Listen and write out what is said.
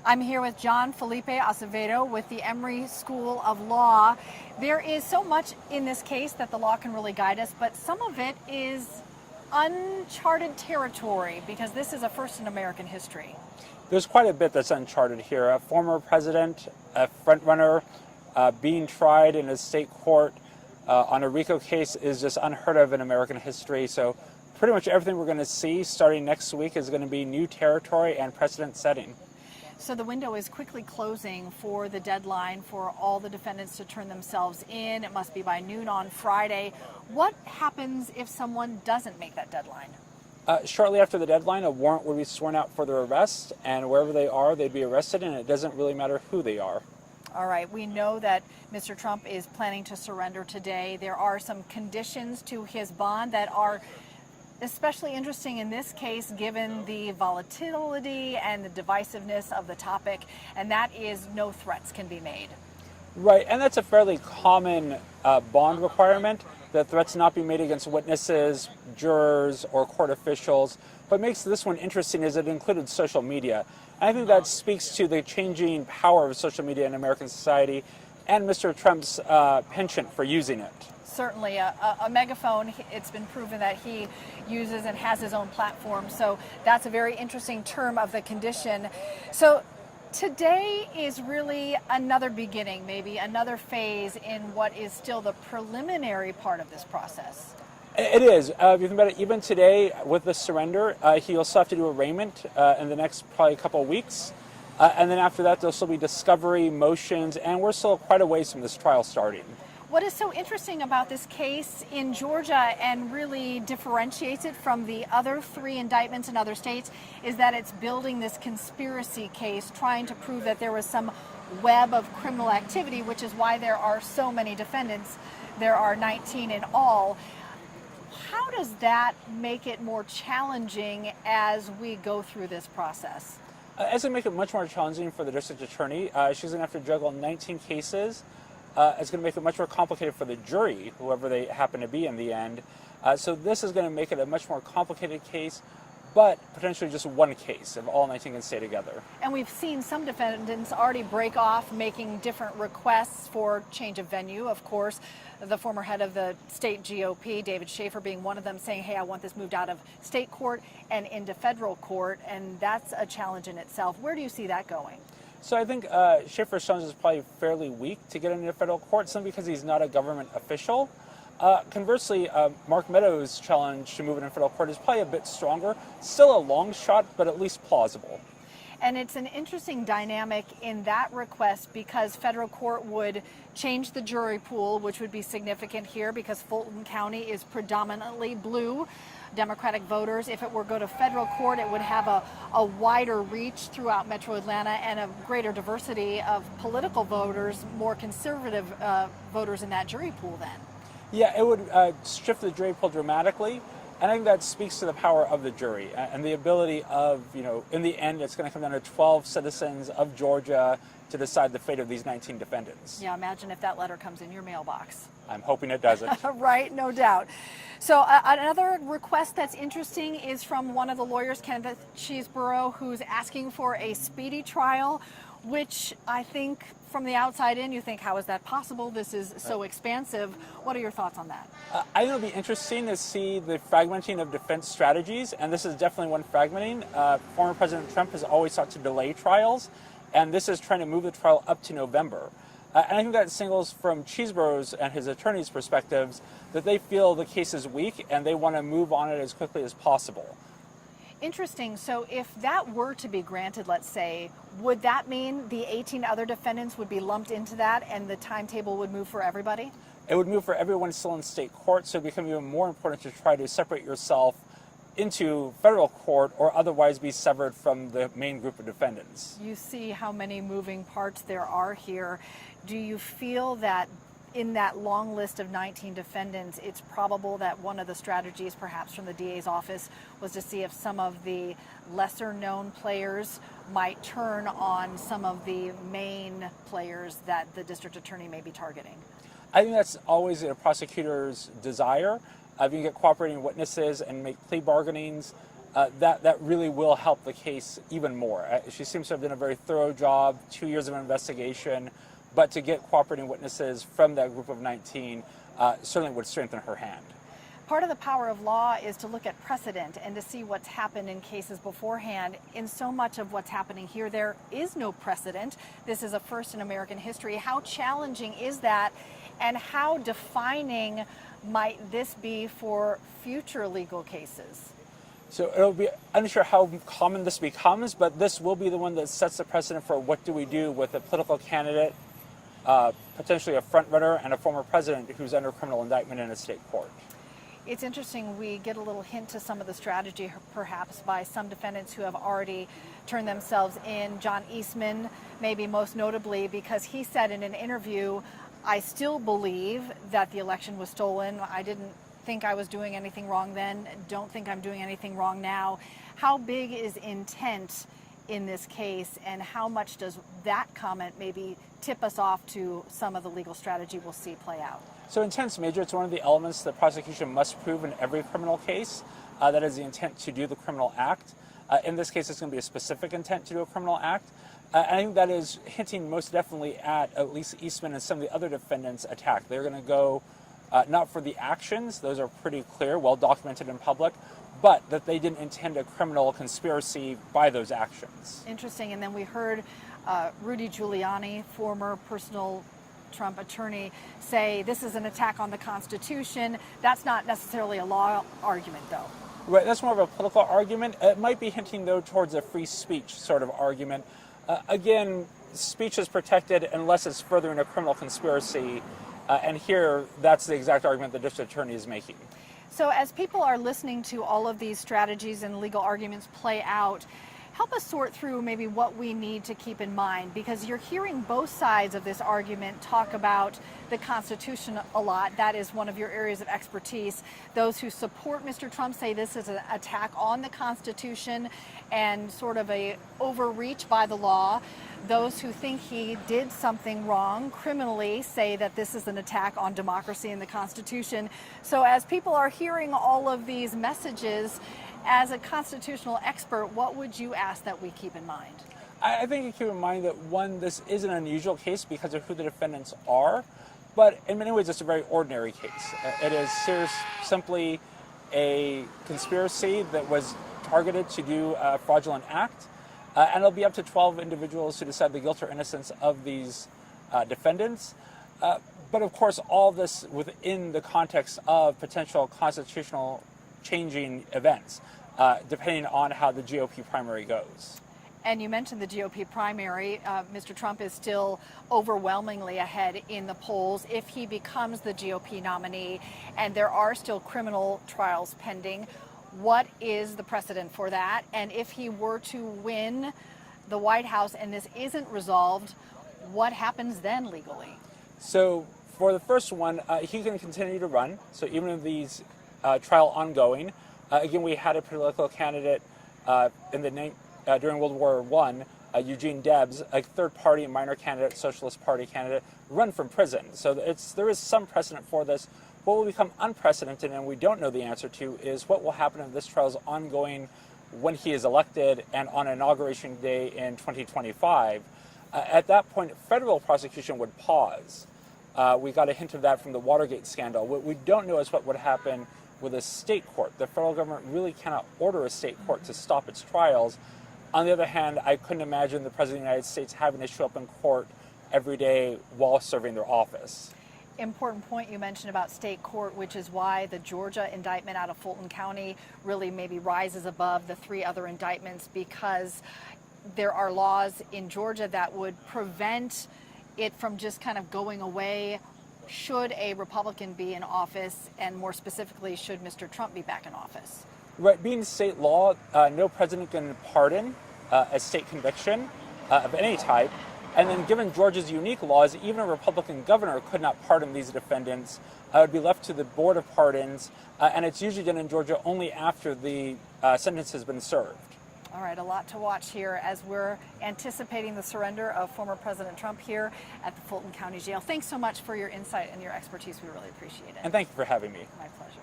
I'm here with John Felipe Acevedo with the Emory School of Law. There is so much in this case that the law can really guide us, but some of it is uncharted territory because this is a first in American history. There's quite a bit that's uncharted here. A former president, a frontrunner, being tried in a state court on a RICO case is just unheard of in American history. So pretty much everything we're going to see starting next week is going to be new territory and precedent setting. So the window is quickly closing for the deadline for all the defendants to turn themselves in. It must be by noon on Friday. What happens if someone doesn't make that deadline? Shortly after the deadline, a warrant would be sworn out for their arrest, and wherever they are, they'd be arrested, and it doesn't really matter who they are. All right, we know that Mr. Trump is planning to surrender today. There are some conditions to his bond that are especially interesting in this case, given the volatility and the divisiveness of the topic, and that is no threats can be made. Right, and that's a fairly common bond requirement, that threats not be made against witnesses, jurors, or court officials. What makes this one interesting is it included social media. And I think that speaks to the changing power of social media in American society and Mr. Trump's penchant for using it. Certainly a megaphone. It's been proven that he uses and has his own platform. So that's a very interesting term of the condition. So today is really another beginning, maybe another phase in what is still the preliminary part of this process. It is. If you think about it, even today with the surrender, he'll still have to do arraignment in the next probably couple of weeks. And then after that, there'll still be discovery, motions, and we're still quite a ways from this trial starting. What is so interesting about this case in Georgia and really differentiates it from the other three indictments in other states is that it's building this conspiracy case, trying to prove that there was some web of criminal activity, which is why there are so many defendants. There are 19 in all. How does that make it more challenging as we go through this process? As it makes it much more challenging for the district attorney, she's going to have to juggle 19 cases. It's going to make it much more complicated for the jury, whoever they happen to be in the end. So this is going to make it a much more complicated case, but potentially just one case if all 19 can stay together. And we've seen some defendants already break off, making different requests for change of venue. Of course, the former head of the state GOP, David Schaefer, being one of them, saying, hey, I want this moved out of state court and into federal court, and that's a challenge in itself. Where do you see that going? So I think Schaefer's challenge is probably fairly weak to get into federal court, simply because he's not a government official. Conversely, Mark Meadows' challenge to move it in federal court is probably a bit stronger. Still a long shot, but at least plausible. And it's an interesting dynamic in that request because federal court would change the jury pool, which would be significant here because Fulton County is predominantly blue Democratic voters. If it were to go to federal court, it would have a wider reach throughout Metro Atlanta and a greater diversity of political voters, more conservative voters in that jury pool then. Yeah, it would shift the jury pool dramatically. And I think that speaks to the power of the jury and the ability of, in the end, it's going to come down to 12 citizens of Georgia to decide the fate of these 19 defendants. Yeah, imagine if that letter comes in your mailbox. I'm hoping it doesn't. Right, no doubt. So another request that's interesting is from one of the lawyers, Kenneth Cheeseborough, who's asking for a speedy trial, which I think from the outside in, you think, how is that possible? This is so expansive. What are your thoughts on that? I think it'll be interesting to see the fragmenting of defense strategies, and this is definitely one fragmenting. Former President Trump has always sought to delay trials, and this is trying to move the trial up to November. And I think that signals from Cheeseborough's and his attorney's perspectives that they feel the case is weak and they want to move on it as quickly as possible. Interesting. So if that were to be granted, let's say, would that mean the 18 other defendants would be lumped into that and the timetable would move for everybody? It would move for everyone still in state court, so it would become even more important to try to separate yourself into federal court or otherwise be severed from the main group of defendants. You see how many moving parts there are here. Do you feel that in that long list of 19 defendants, it's probable that one of the strategies perhaps from the DA's office was to see if some of the lesser known players might turn on some of the main players that the district attorney may be targeting? I think that's always a prosecutor's desire. If you can get cooperating witnesses and make plea bargainings, that really will help the case even more. She seems to have done a very thorough job, 2 years of investigation, but to get cooperating witnesses from that group of 19 certainly would strengthen her hand. Part of the power of law is to look at precedent and to see what's happened in cases beforehand. In so much of what's happening here, there is no precedent. This is a first in American history. How challenging is that, and how defining might this be for future legal cases? So it'll be unsure how common this becomes, but this will be the one that sets the precedent for what do we do with a political candidate, potentially a frontrunner, and a former president who's under criminal indictment in a state court. It's interesting, we get a little hint to some of the strategy perhaps by some defendants who have already turned themselves in. John Eastman, maybe most notably, because he said in an interview, I still believe that the election was stolen. I didn't think I was doing anything wrong then, don't think I'm doing anything wrong now. How big is intent in this case, and how much does that comment maybe tip us off to some of the legal strategy we'll see play out? So intent's major. It's one of the elements the prosecution must prove in every criminal case. That is the intent to do the criminal act. In this case, it's going to be a specific intent to do a criminal act. I think that is hinting most definitely at least Eastman and some of the other defendants' attack. They're going to go not for the actions, those are pretty clear, well documented in public, but that they didn't intend a criminal conspiracy by those actions. Interesting. And then we heard Rudy Giuliani, former personal Trump attorney, say this is an attack on the Constitution. That's not necessarily a law argument, though. Right, that's more of a political argument. It might be hinting, though, towards a free speech sort of argument. Again, speech is protected unless it's furthering a criminal conspiracy. And here, that's the exact argument the district attorney is making. So as people are listening to all of these strategies and legal arguments play out, help us sort through maybe what we need to keep in mind, because you're hearing both sides of this argument talk about the Constitution a lot. That is one of your areas of expertise. Those who support Mr. Trump say this is an attack on the Constitution and sort of a overreach by the law. Those who think he did something wrong criminally say that this is an attack on democracy and the Constitution. So as people are hearing all of these messages, as a constitutional expert, what would you ask that we keep in mind? I think you keep in mind that, one, this is an unusual case because of who the defendants are, but in many ways it's a very ordinary case. It is simply a conspiracy that was targeted to do a fraudulent act, and it'll be up to 12 individuals to decide the guilt or innocence of these defendants. But of course, all this within the context of potential constitutional changing events, depending on how the GOP primary goes. And you mentioned the GOP primary. Mr. Trump is still overwhelmingly ahead in the polls if he becomes the GOP nominee, and there are still criminal trials pending. What is the precedent for that? And if he were to win the White House and this isn't resolved, what happens then legally? So for the first one, he can continue to run. So even if these trial ongoing, again, we had a political candidate during World War I, Eugene Debs, a third-party minor candidate, Socialist Party candidate, run from prison. So there is some precedent for this. What will become unprecedented, and we don't know the answer to, is what will happen if this trial is ongoing when he is elected and on Inauguration Day in 2025. At that point, federal prosecution would pause. We got a hint of that from the Watergate scandal. What we don't know is what would happen with a state court. The federal government really cannot order a state court to stop its trials. On the other hand, I couldn't imagine the President of the United States having to show up in court every day while serving their office. Important point you mentioned about state court, which is why the Georgia indictment out of Fulton County really maybe rises above the three other indictments, because there are laws in Georgia that would prevent it from just kind of going away should a Republican be in office, and more specifically, should Mr. Trump be back in office. Right, being state law, no president can pardon a state conviction of any type. And then given Georgia's unique laws, even a Republican governor could not pardon these defendants. It would be left to the Board of Pardons, and it's usually done in Georgia only after the sentence has been served. All right, a lot to watch here as we're anticipating the surrender of former President Trump here at the Fulton County Jail. Thanks so much for your insight and your expertise. We really appreciate it. And thank you for having me. My pleasure.